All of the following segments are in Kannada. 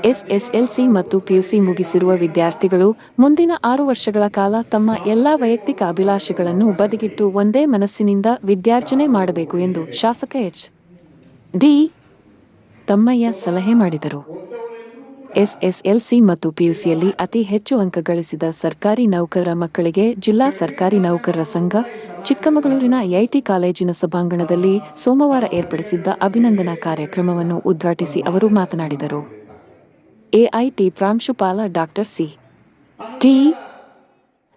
ಎಸ್ಎಸ್ಎಲ್ಸಿ ಮತ್ತು ಪಿಯುಸಿ ಮುಗಿಸಿರುವ ವಿದ್ಯಾರ್ಥಿಗಳು ಮುಂದಿನ 6 ವರ್ಷಗಳ ಕಾಲ ತಮ್ಮ ಎಲ್ಲಾ ವೈಯಕ್ತಿಕ ಅಭಿಲಾಷೆಗಳನ್ನು ಬದಿಗಿಟ್ಟು ಒಂದೇ ಮನಸ್ಸಿನಿಂದ ವಿದ್ಯಾರ್ಜನೆ ಮಾಡಬೇಕು ಎಂದು ಶಾಸಕ ಎಚ್. ಡಿ. ತಮ್ಮಯ್ಯ ಸಲಹೆ ಮಾಡಿದರು. ಎಸ್ಎಸ್ಎಲ್ಸಿ ಮತ್ತು ಪಿಯುಸಿಯಲ್ಲಿ ಅತಿ ಹೆಚ್ಚು ಅಂಕ ಗಳಿಸಿದ ಸರ್ಕಾರಿ ನೌಕರರ ಮಕ್ಕಳಿಗೆ ಜಿಲ್ಲಾ ಸರ್ಕಾರಿ ನೌಕರರ ಸಂಘ ಚಿಕ್ಕಮಗಳೂರಿನ ಐಐಟಿ ಕಾಲೇಜಿನ ಸಭಾಂಗಣದಲ್ಲಿ ಸೋಮವಾರ ಏರ್ಪಡಿಸಿದ್ದ ಅಭಿನಂದನಾ ಕಾರ್ಯಕ್ರಮವನ್ನು ಉದ್ಘಾಟಿಸಿ ಅವರು ಮಾತನಾಡಿದರು. ಎಐಟಿ ಪ್ರಾಂಶುಪಾಲ ಡಾಕ್ಟರ್ ಸಿ. ಟಿ.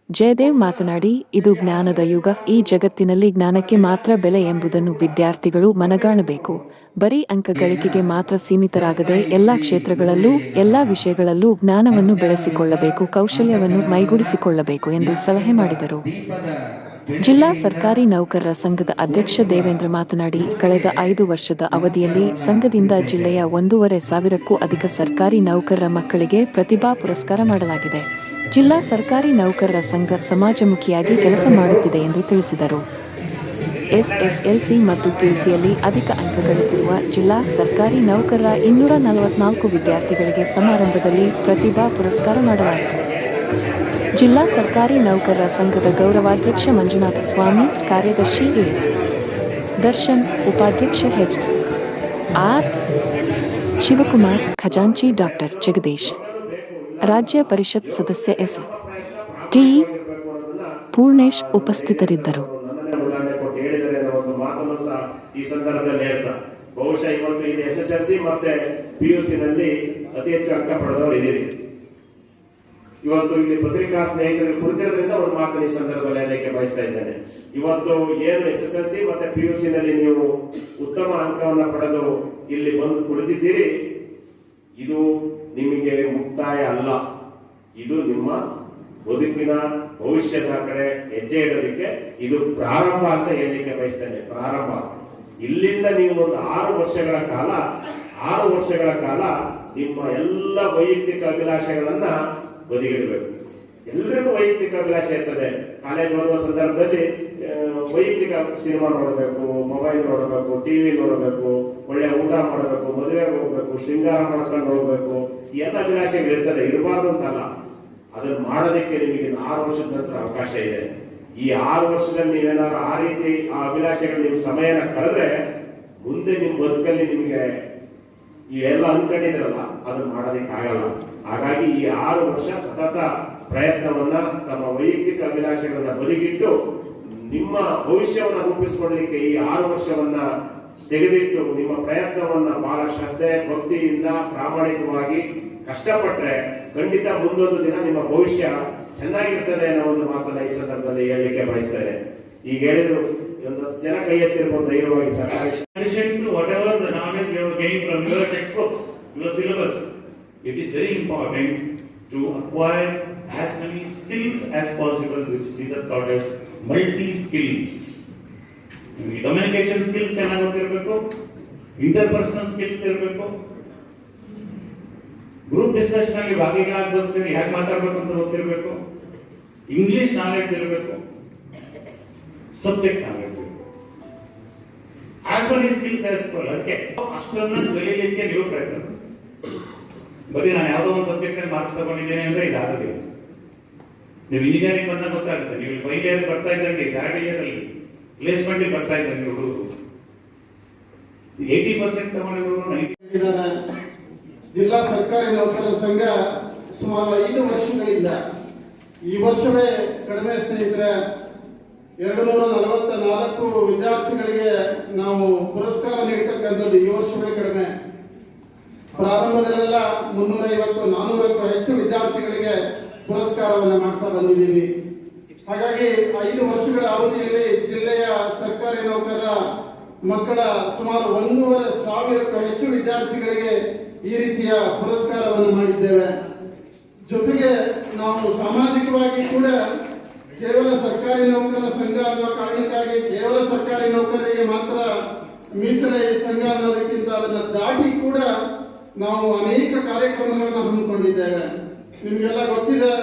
ಜಯದೇವ್ ಮಾತನಾಡಿ, ಇದು ಜ್ಞಾನದ ಯುಗ. ಈ ಜಗತ್ತಿನಲ್ಲಿ ಜ್ಞಾನಕ್ಕೆ ಮಾತ್ರ ಬೆಲೆ ಎಂಬುದನ್ನು ವಿದ್ಯಾರ್ಥಿಗಳು ಮನಗಾಣಬೇಕು. ಬರೀ ಅಂಕ ಗಳಿಕೆಗೆ ಮಾತ್ರ ಸೀಮಿತರಾಗದೆ ಎಲ್ಲಾ ಕ್ಷೇತ್ರಗಳಲ್ಲೂ ಎಲ್ಲಾ ವಿಷಯಗಳಲ್ಲೂ ಜ್ಞಾನವನ್ನು ಬೆಳೆಸಿಕೊಳ್ಳಬೇಕು, ಕೌಶಲ್ಯವನ್ನು ಮೈಗೂಡಿಸಿಕೊಳ್ಳಬೇಕು ಎಂದು ಸಲಹೆ ಮಾಡಿದರು. ಜಿಲ್ಲಾ ಸರ್ಕಾರಿ ನೌಕರರ ಸಂಘದ ಅಧ್ಯಕ್ಷ ದೇವೇಂದ್ರ ಮಾತನಾಡಿ, ಕಳೆದ 5 ವರ್ಷದ ಅವಧಿಯಲ್ಲಿ ಸಂಘದಿಂದ ಜಿಲ್ಲೆಯ 1,500ಕ್ಕೂ ಅಧಿಕ ಸರ್ಕಾರಿ ನೌಕರರ ಮಕ್ಕಳಿಗೆ ಪ್ರತಿಭಾ ಪುರಸ್ಕಾರ ಮಾಡಲಾಗಿದೆ. ಜಿಲ್ಲಾ ಸರ್ಕಾರಿ ನೌಕರರ ಸಂಘ ಸಮಾಜಮುಖಿಯಾಗಿ ಕೆಲಸ ಮಾಡುತ್ತಿದೆ ಎಂದು ತಿಳಿಸಿದರು. ಎಸ್ಎಸ್ಎಲ್ಸಿ ಮತ್ತು ಪಿಯುಸಿಯಲ್ಲಿ ಅಧಿಕ ಅಂಕ ಗಳಿಸಿರುವ ಜಿಲ್ಲಾ ಸರ್ಕಾರಿ ನೌಕರರ 244 ವಿದ್ಯಾರ್ಥಿಗಳಿಗೆ ಸಮಾರಂಭದಲ್ಲಿ ಪ್ರತಿಭಾ ಪುರಸ್ಕಾರ ಮಾಡಲಾಯಿತು. ಜಿಲ್ಲಾ ಸರ್ಕಾರಿ ನೌಕರರ ಸಂಘದ ಗೌರವಾಧ್ಯಕ್ಷ ಮಂಜುನಾಥ ಸ್ವಾಮಿ, ಕಾರ್ಯದರ್ಶಿ ಎಸ್. ದರ್ಶನ್, ಉಪಾಧ್ಯಕ್ಷ ಎಚ್. ಆರ್. ಶಿವಕುಮಾರ್, ಖಜಾಂಚಿ ಡಾಕ್ಟರ್ ಜಗದೀಶ್, ರಾಜ್ಯ ಪರಿಷತ್ ಸದಸ್ಯ ಎಸ್. ಟಿ. ಪೂರ್ಣೇಶ್ ಉಪಸ್ಥಿತರಿದ್ದರು. ಈ ಸಂದರ್ಭದಲ್ಲಿ ಹೇಳ್ತಾ ಬಹುಶಃ ಇವತ್ತು ಇಲ್ಲಿ ಎಸ್ಎಸ್ಎಲ್ಸಿ ಮತ್ತೆ ಪಿಯುಸಿನಲ್ಲಿ ಅತಿ ಹೆಚ್ಚು ಅಂಕ ಪಡೆದವರು ಇದ್ದೀರಿ. ಇವತ್ತು ಇಲ್ಲಿ ಪತ್ರಿಕಾ ಸ್ನೇಹಿತರು ಕುಳಿತಿರೋದ್ರಿಂದ ಒಂದು ಮಾತನ್ನು ಈ ಸಂದರ್ಭದಲ್ಲಿ ಹೇಳಲಿಕ್ಕೆ ಬಯಸ್ತಾ ಇದ್ದೇನೆ. ಇವತ್ತು ಏನು ಎಸ್ಎಸ್ಎಲ್ಸಿ ಮತ್ತೆ ಪಿಯುಸಿನಲ್ಲಿ ನೀವು ಉತ್ತಮ ಅಂಕವನ್ನು ಪಡೆದು ಇಲ್ಲಿ ಬಂದು ಕುಳಿತಿದ್ದೀರಿ, ಇದು ನಿಮಗೆ ಮುಕ್ತಾಯ ಅಲ್ಲ. ಇದು ನಿಮ್ಮ ಬದುಕಿನ ಭವಿಷ್ಯದ ಕಡೆ ಹೆಜ್ಜೆ ಇಡೋದಕ್ಕೆ ಇದು ಪ್ರಾರಂಭ ಅಂತ ಹೇಳಲಿಕ್ಕೆ ಬಯಸ್ತೇನೆ. ಪ್ರಾರಂಭ. ಇಲ್ಲಿಂದ ನೀವು ಒಂದು 6 ವರ್ಷಗಳ ಕಾಲ ನಿಮ್ಮ ಎಲ್ಲ ವೈಯಕ್ತಿಕ ಅಭಿಲಾಷೆಗಳನ್ನ ಬದಿಗಿಡಬೇಕು. ಎಲ್ಲರಿಗೂ ವೈಯಕ್ತಿಕ ಅಭಿಲಾಷೆ ಇರ್ತದೆ. ಕಾಲೇಜ್ ಓದುವ ಸಂದರ್ಭದಲ್ಲಿ ವೈಯಕ್ತಿಕ ಸಿನಿಮಾ ನೋಡಬೇಕು, ಮೊಬೈಲ್ ನೋಡಬೇಕು, ಟಿವಿ ನೋಡಬೇಕು, ಒಳ್ಳೆ ಊಟ ಮಾಡಬೇಕು, ಮದುವೆಗೆ ಹೋಗ್ಬೇಕು, ಶೃಂಗಾರ ಮಾಡ್ಕೊಂಡು ಹೋಗ್ಬೇಕು, ಎಲ್ಲ ಅಭಿಲಾಷೆಗಳು ಇರ್ತದೆ. ಇರಬಾರ್ದು ಅಂತಲ್ಲ, ಅದನ್ನು ಮಾಡೋದಕ್ಕೆ ನಿಮಗೆ 6 ವರ್ಷದ ನಂತರ ಅವಕಾಶ ಇದೆ. ಈ 6 ವರ್ಷದಲ್ಲಿ ನೀವೇನಾದ್ರು ಆ ರೀತಿ ಆ ಅಭಿಲಾಷೆಗಳು ನಿಮ್ಮ ಸಮಯನ ಕಳೆದ್ರೆ ಮುಂದೆ ನಿಮ್ಮ ಬದುಕಲ್ಲಿ ನಿಮಗೆ ಇವೆಲ್ಲ ಅನ್ಕೊಂಡಿದ್ರಲ್ಲ ಅದನ್ನು ಮಾಡೋದಕ್ಕೆ ಆಗಲ್ಲ. ಹಾಗಾಗಿ ಈ 6 ವರ್ಷ ಸತತ ಪ್ರಯತ್ನವನ್ನ, ತಮ್ಮ ವೈಯಕ್ತಿಕ ಅಭಿಲಾಷೆಗಳನ್ನ ಬದಿಗಿಟ್ಟು ನಿಮ್ಮ ಭವಿಷ್ಯವನ್ನ ರೂಪಿಸಿಕೊಳ್ಳಲಿಕ್ಕೆ ಈ 6 ವರ್ಷವನ್ನ ತೆಗೆದಿಟ್ಟು ನಿಮ್ಮ ಪ್ರಯತ್ನವನ್ನ ಬಹಳ ಶ್ರದ್ಧೆ, ಭಕ್ತಿಯಿಂದ, ಪ್ರಾಮಾಣಿಕವಾಗಿ ಕಷ್ಟಪಟ್ರೆ ಖಂಡಿತ ಮುಂದೊಂದು ದಿನ ನಿಮ್ಮ ಭವಿಷ್ಯ ಚೆನ್ನಾಗಿರ್ತದೆ ಅನ್ನೋ ಒಂದು ಮಾತನ್ನ ಈ ಸಂದರ್ಭದಲ್ಲಿ ಹೇಳಲಿಕ್ಕೆ ಬಯಸ್ತೇನೆ. ಈಗ ಹೇಳಿದ್ರು ಒಂದು ಜನ ಕೈ ಎತ್ತಿರ್ಬೋದು ಧೈರ್ಯವಾಗಿ ಸರ್ಕಾರಿ whatever the knowledge you have gained from your textbooks, your syllabus, it is very important to acquire as many skills as possible. These are called as multi skills. Communication skills ಚೆನ್ನಾಗಿ ಗೊತ್ತಿರಬೇಕು, ಇಂಟರ್ಪರ್ಸನಲ್ ಸ್ಕಿಲ್ಸ್ ಇರಬೇಕು, ಗ್ರೂಪ್ ಡಿಸ್ಕಷನ್ ಅಲ್ಲಿ ಭಾಗಿಗಳಾಗಿ ಗೊತ್ತಿರಬೇಕು, ಯಾಕೆ ಮಾತಾಡ್ಬೇಕು ಅಂತ ಗೊತ್ತಿರಬೇಕು, ಇಂಗ್ಲಿಷ್ ನಾಲೆಡ್ಜ್ ಇರಬೇಕು, ಸಬ್ಜೆಕ್ಟ್ ನಾಲೆಡ್ಜ್ ಇರಬೇಕು. ಆಸ್ ಮೆನಿ ಸ್ಕಿಲ್ಸ್ ಆಸ್ ಅದಕ್ಕೆ ಅಷ್ಟನ್ನ ಕಲೀಲಿಕ್ಕೆ ನೀವು ಪ್ರಯತ್ನ. ಬರೀ ನಾನು ಯಾವುದೋ ಒಂದು ಸಬ್ಜೆಕ್ಟ್ ಅಲ್ಲಿ ಮಾರ್ಕ್ಸ್ ತಗೊಂಡಿದ್ದೇನೆ ಅಂದ್ರೆ ಇದಾಗೋದಿಲ್ಲ. ನೀವು ಇಂಜಿನಿಯರಿಂಗ್ ಬಂದಾಗ ಗೊತ್ತಾಗುತ್ತೆ. ನೀವು ಫೈನಲ್ ಇಯರ್ ಬರ್ತಾ ಇದ್ದಂಗೆ ಥರ್ಡ್ ಇಯರ್ ಅಲ್ಲಿ ಪ್ಲೇಸ್ಮೆಂಟ್ ಬರ್ತಾ ಇದ್ದಂಗೆ ಹುಡುಗರು 80% ತಗೊಂಡಿರೋರು. ಜಿಲ್ಲಾ ಸರ್ಕಾರಿ ನೌಕರರ ಸಂಘ ಸುಮಾರು 5 ವರ್ಷಗಳಿಂದ, ಈ ವರ್ಷವೇ ಕಡಿಮೆ ಸ್ನೇಹಿತರೆ 244 ವಿದ್ಯಾರ್ಥಿಗಳಿಗೆ ನಾವು ಪುರಸ್ಕಾರ ನೀಡತಕ್ಕಂಥದ್ದು ಈ ವರ್ಷವೇ ಕಡಿಮೆ. ಪ್ರಾರಂಭದಲ್ಲೆಲ್ಲ 350-400ಕ್ಕೂ ಹೆಚ್ಚು ವಿದ್ಯಾರ್ಥಿಗಳಿಗೆ ಪುರಸ್ಕಾರವನ್ನು ಮಾಡ್ತಾ ಬಂದಿದ್ದೀವಿ. ಹಾಗಾಗಿ 5 ವರ್ಷಗಳ ಅವಧಿಯಲ್ಲಿ ಜಿಲ್ಲೆಯ ಸರ್ಕಾರಿ ನೌಕರರ ಮಕ್ಕಳ ಸುಮಾರು 1,500ಕ್ಕೂ ಹೆಚ್ಚು ವಿದ್ಯಾರ್ಥಿಗಳಿಗೆ ಈ ರೀತಿಯ ಪುರಸ್ಕಾರವನ್ನು ಮಾಡಿದ್ದೇವೆ. ಜೊತೆಗೆ ನಾವು ಸಾಮಾಜಿಕವಾಗಿ ಕೂಡ ಕೇವಲ ಸರ್ಕಾರಿ ನೌಕರರ ಸಂಘ ಅನ್ನೋ ಕಾರಣಕ್ಕಾಗಿ ಕೇವಲ ಸರ್ಕಾರಿ ನೌಕರರಿಗೆ ಮಾತ್ರ ಮೀಸಲೆ ಸಂಘ ಅನ್ನೋದಕ್ಕಿಂತ ಅದನ್ನು ದಾಟಿ ಕೂಡ ನಾವು ಅನೇಕ ಕಾರ್ಯಕ್ರಮಗಳನ್ನು ಹಮ್ಮಿಕೊಂಡಿದ್ದೇವೆ. ನಿಮಗೆಲ್ಲ ಗೊತ್ತಿದೆ,